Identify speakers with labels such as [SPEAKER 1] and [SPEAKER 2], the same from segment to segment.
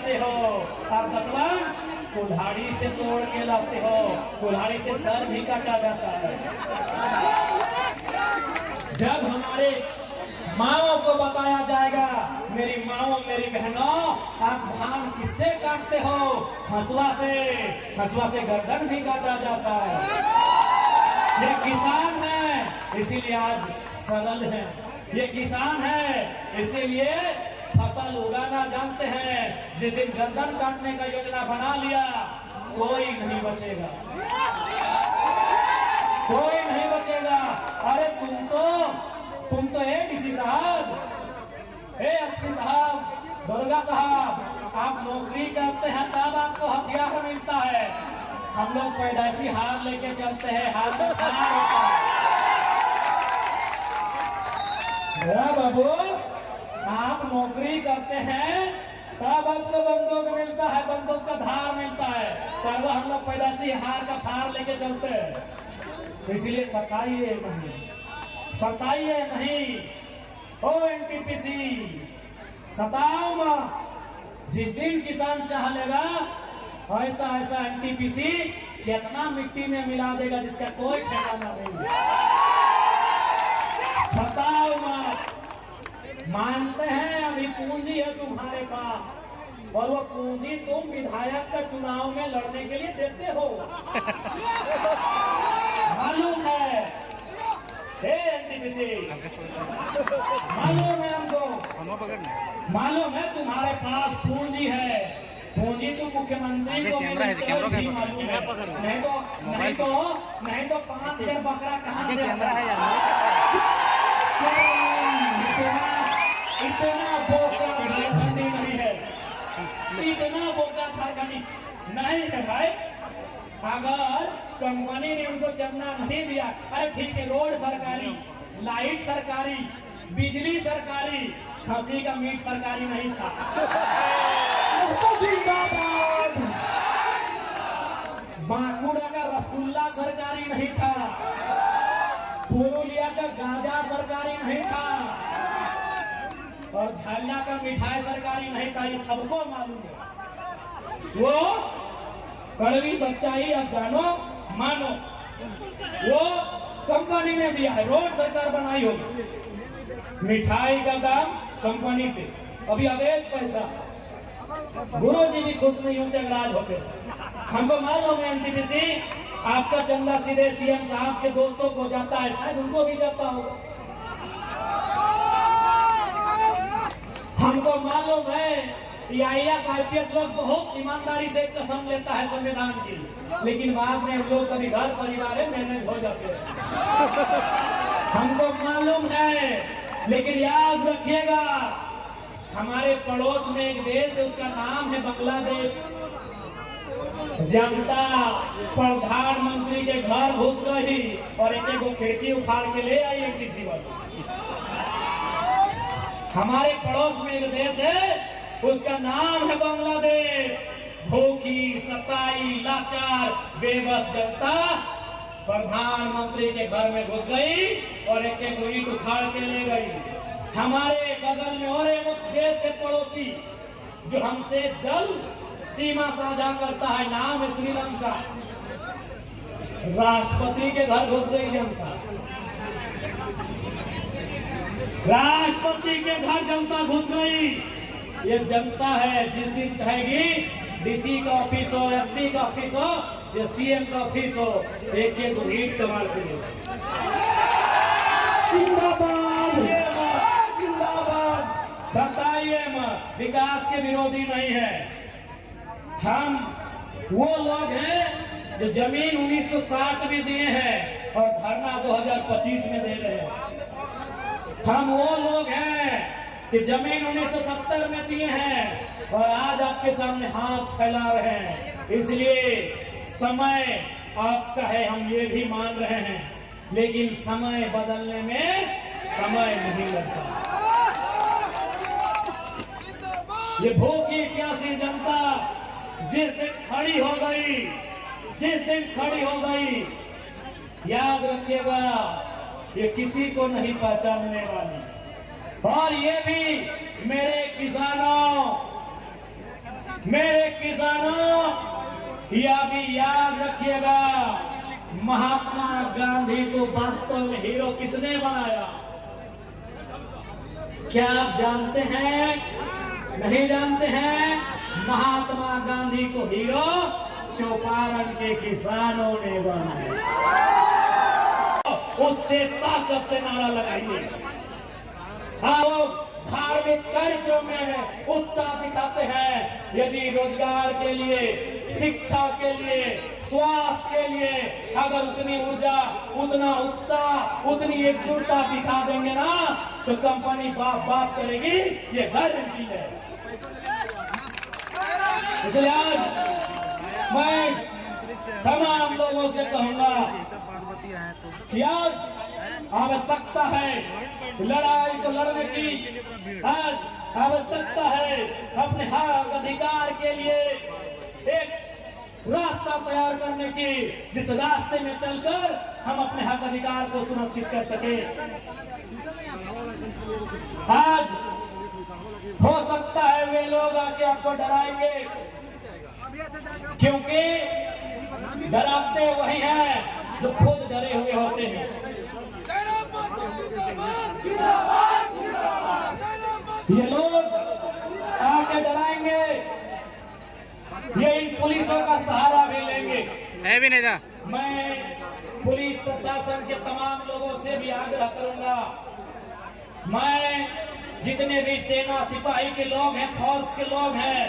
[SPEAKER 1] जाते हो और दतवन कुल्हाड़ी से तोड़ के लाते हो। कुल्हाड़ी से सर भी काटा जाता है। जब हमारे माओ को बताया जाएगा, मेरी माओ मेरी बहनों, आप धान किससे काटते हो? हंसुआ से। हंसुआ से गर्दन भी काटा जाता है। ये किसान है इसीलिए आज सरल है। ये किसान है इसीलिए फसल उगाना जानते हैं। जिस दिन गर्दन काटने का योजना बना लिया, कोई नहीं बचेगा, कोई नहीं बचेगा। अरे तुम तो डीसी साहब, एसपी साहब, दुर्गा साहब, आप नौकरी करते हैं तब आपको हथियार मिलता है। हम लोग पैदाइशी हार लेके चलते हैं, हाथ में हथियार होता है। बाबू, आप नौकरी करते हैं तब आपको बंदूक मिलता है, बंदूक का धार मिलता है। सर्व हम लोग पैदाइशी हार का फार लेके चलते हैं। इसलिए सताइए नहीं, सताइए नहीं। ओ एनटीपीसी, सताओ मत। जिस दिन किसान चाह लेगा, ऐसा ऐसा एनटीपीसी कितना मिट्टी में मिला देगा जिसका कोई ठिकाना नहीं। सताओ मत। मानते हैं अभी पूंजी है तुम्हारे पास, और वो पूंजी तुम विधायक का चुनाव में लड़ने के लिए देते हो। मालूम है एनटीपीसी, मालूम है हमको, मालूम है तुम्हारे पास पूंजी है। पूंजी तो मुख्यमंत्री को भी मालूम है। नहीं तो 5,000 बकरा कहाँ से इतना बोका झारखंडी नहीं है, इतना बोका झारखंडी नहीं है भाई। अगर कंपनी ने उनको चलना नहीं दिया, अरे ठीक है, रोड सरकारी, लाइट सरकारी, बिजली सरकारी, खसी का मीट सरकारी नहीं था। बांकुड़ा का रसगुल्ला सरकारी नहीं था, पुरुलिया का गांजा सरकारी नहीं था, और झालिया का मिठाई सरकारी नहीं था। ये सबको मालूम है। वो कड़वी सच्चाई अब जानो मानो, वो कंपनी ने दिया है। रोड सरकार बनाई होगी, मिठाई का दाम कंपनी से, अभी अवैध पैसा। गुरुजी भी खुश नहीं होते नाराज होते। हमको मालूम है एनटीपीसी, आपका चंदा सीधे सीएम साहब के दोस्तों को जाता है, शायद उनको भी जाता होगा। हमको मालूम है IAS IPS लोग बहुत ईमानदारी से कसम लेता है संविधान की, लेकिन बाद में लोग कभी घर परिवार में मैनेज हो जाते हैं। हमको मालूम है, लेकिन याद रखिएगा, हमारे पड़ोस में एक देश है, उसका नाम है बांग्लादेश। जनता प्रधानमंत्री के घर घुस गई और एक खिड़की उखाड़ के ले आई एनटीपीसी वाले। हमारे पड़ोस में एक देश है, उसका नाम है बांग्लादेश। भूखी, सताई, लाचार, बेबस जनता प्रधानमंत्री के घर में घुस गई और एक ईंट उखाड़ के ले गई। हमारे बगल में और एक देश है पड़ोसी, जो हमसे जल सीमा साझा करता है, नाम है श्रीलंका। राष्ट्रपति के घर घुस गई जनता, राष्ट्रपति के घर जनता घुस गई। ये जनता है, जिस दिन चाहेगी डीसी का ऑफिस हो, एसपी का ऑफिस हो या सीएम का ऑफिस हो, एक ईंट कमाल के लिए। जिंदाबाद, जिंदाबाद। सताइए मत, विकास के विरोधी नहीं है हम। वो लोग हैं जो जमीन 1960 में दिए हैं और धरना 2025 में दे रहे हैं। हम वो लोग हैं कि जमीन 1970 में दिए हैं और आज आपके सामने हाथ फैला रहे हैं। इसलिए समय आपका है, हम ये भी मान रहे हैं, लेकिन समय बदलने में समय नहीं लगता। ये भूखी प्यासी जनता जिस दिन खड़ी हो गई, जिस दिन खड़ी हो गई, याद रखिएगा, ये किसी को नहीं पहचानने वाली। और ये भी मेरे किसानों, मेरे किसानों, यह भी याद रखिएगा, महात्मा गांधी को वास्तव में हीरो किसने बनाया? क्या आप जानते हैं? नहीं जानते हैं? महात्मा गांधी को हीरो चौपारण के किसानों ने बनाया। उससे ताकत से नारा लगाइए। आप धार्मिक कार्यक्रम में उत्साह दिखाते हैं, यदि रोजगार के लिए, शिक्षा के लिए, स्वास्थ्य के लिए अगर उतनी ऊर्जा, उतना उत्साह, उतनी एकजुटता दिखा देंगे ना, तो कंपनी बात करेगी, ये गारंटी है। इसलिए आज मैं तमाम लोगों से कहूंगा कि आज आवश्यकता है लड़ाई को लड़ने की, आज आवश्यकता है अपने हक अधिकार के लिए एक रास्ता तैयार करने की, जिस रास्ते में चलकर हम अपने हक अधिकार को सुरक्षित कर सके। आज हो सकता है वे लोग आके आपको डराएंगे, क्योंकि डराते वही हैं जो खुद डरे हुए होते हैं। ये लोग आके डराएंगे, ये इन पुलिसों का सहारा भी लेंगे।
[SPEAKER 2] है भी नहीं था।
[SPEAKER 1] मैं पुलिस प्रशासन के तमाम लोगों से भी आग्रह करूंगा, मैं जितने भी सेना सिपाही के लोग हैं, फौज के लोग हैं,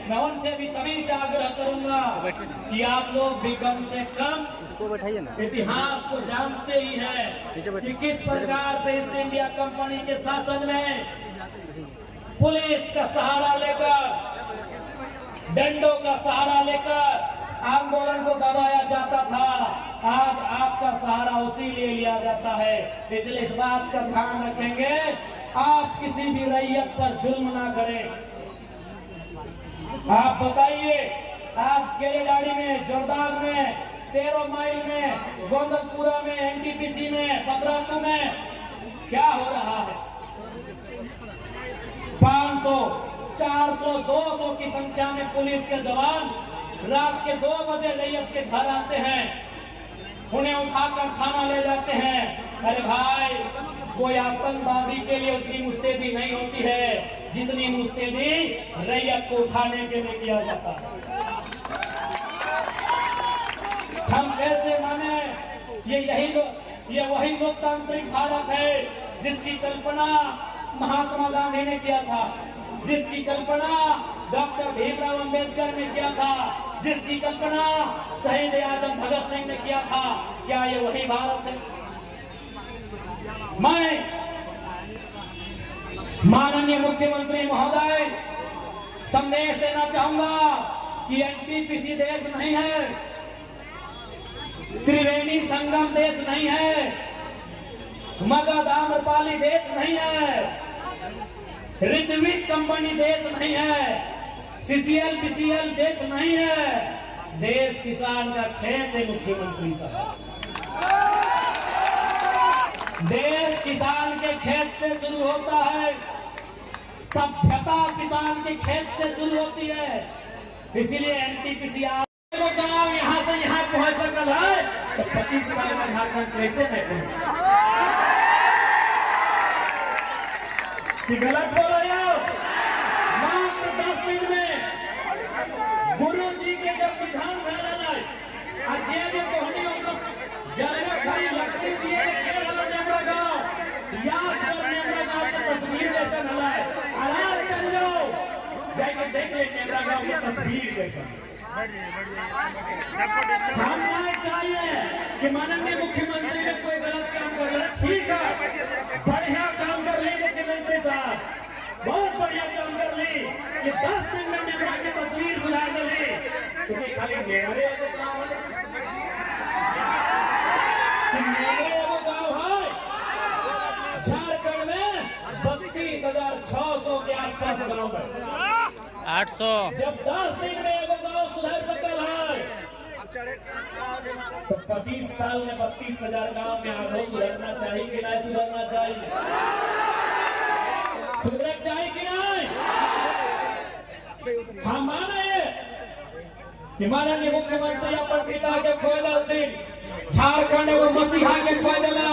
[SPEAKER 1] मैं उनसे भी सभी से आग्रह करूंगा कि आप लोग भी कम से कम
[SPEAKER 2] उसको बैठाइए ना,
[SPEAKER 1] इतिहास को जानते ही हैं कि किस प्रकार से ईस्ट इंडिया कंपनी के शासन में पुलिस का सहारा लेकर, डंडों का सहारा लेकर आंदोलन को दबाया जाता था। आज आपका सहारा उसी लिए लिया जाता है। इसलिए इस बात का ध्यान रखेंगे, आप किसी भी रैयत पर जुल्म ना करें। आप बताइए, आज केलेडाड़ी में, जोरदार में, 13 माइल में, गोंदलपुरा में, एनटीपीसी में, पदरातू में क्या हो रहा है? 500, 400, 200 की संख्या में पुलिस के जवान रात के 2 बजे रैयत के घर आते हैं, उन्हें उठाकर थाना ले जाते हैं। अरे भाई, कोई आतंकवादी के लिए उतनी मुस्तैदी नहीं होती है जितनी मुस्तैदी रैयत को उठाने के लिए किया जाता है। हम कैसे माने? ये वही लोकतांत्रिक भारत है जिसकी कल्पना महात्मा गांधी ने किया था, जिसकी कल्पना डॉक्टर भीमराव अंबेडकर ने किया था, जिसकी कल्पना शहीद आजम भगत सिंह ने किया था। क्या ये वही भारत है? मैं माननीय मुख्यमंत्री महोदय संदेश देना चाहूंगा कि एनटीपीसी देश नहीं है, त्रिवेणी संगम देश नहीं है, मगध आम्रपाली देश नहीं है, ऋत्विक कंपनी देश नहीं है, सीसीएल बीसीएल देश नहीं है। देश किसान का खेत है मुख्यमंत्री साहब। देश किसान के खेत से शुरू होता है, सभ्यता किसान के खेत से शुरू होती है। इसीलिए एनटीपीसी गाँव यहाँ से यहाँ पहुंच सकल है, तो 25 साल में झारखंड कैसे नहीं पहुंच सकता? गलत बोल रहे हो? मात्र 10 दिन में गुरु जी के जब विधान भेजल है, जे कहनी जलवा खाई लकड़ी दिए नेमरा गाँव, याद कर नेमरा गाँव की तस्वीर कैसा नला है। आराम चल जाओ, जाकर देख ले नेमरा गाँव की तस्वीर कैसा। हम नहीं चाहिए कि माननीय मुख्यमंत्री ने कोई गलत काम कर रहा है, ठीक है, बढ़िया काम कर ली मुख्यमंत्री साहब, बहुत बढ़िया काम कर ली कि 10 दिन में नेमरा की तस्वीर सुधार दी। क्योंकि खाली नेमरे गाँव है झारखंड में 32,600 के आसपास गाँव है,
[SPEAKER 2] 800।
[SPEAKER 1] जब 10 दिन में एगो गाँव सुधर सकल है, तो 25 साल में 32,000 गाँव में आगे सुधरना चाहिए कि नहीं सुधरना चाहिए? सुधरना चाहिए कि नहीं? हम माने कि माननीय मुख्यमंत्री अपन पिता के खोए दिन झारखंड एगो मसीहा के खोए दिला,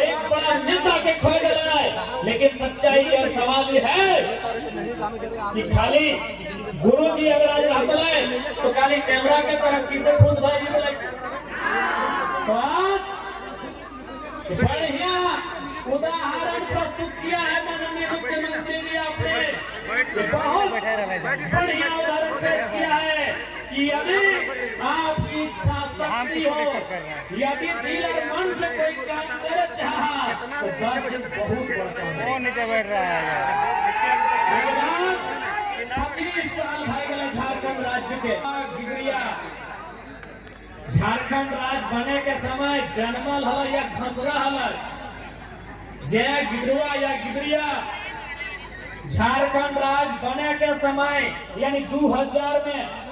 [SPEAKER 1] एक बड़ा नेता के खोए दिला। लेकिन सच्चाई और सवाल है कि खाली गुरुजी अगर आज रहते तो खाली कैमरा के तरफ किसे खुश भाई बोले तो आज बढ़िया उदाहरण प्रस्तुत किया है माननीय मुख्यमंत्री जी आपने, बहुत बढ़िया उदाहरण पेश किया है कि यदि आपकी इच्छा शक्ति हो, यदि दिल और मन से कोई काम करे चाहा तो 10 दिन बहुत बड़ा है।
[SPEAKER 2] वो नीचे बैठ रहा है।
[SPEAKER 1] 25 साल भाई गए झारखंड राज्य के गिदरिया, झारखंड राज्य बने के समय जन्मल है या खसरा है, जय गिदरुआ या गिदरिया झारखंड राज्य बने के समय यानी 2000 में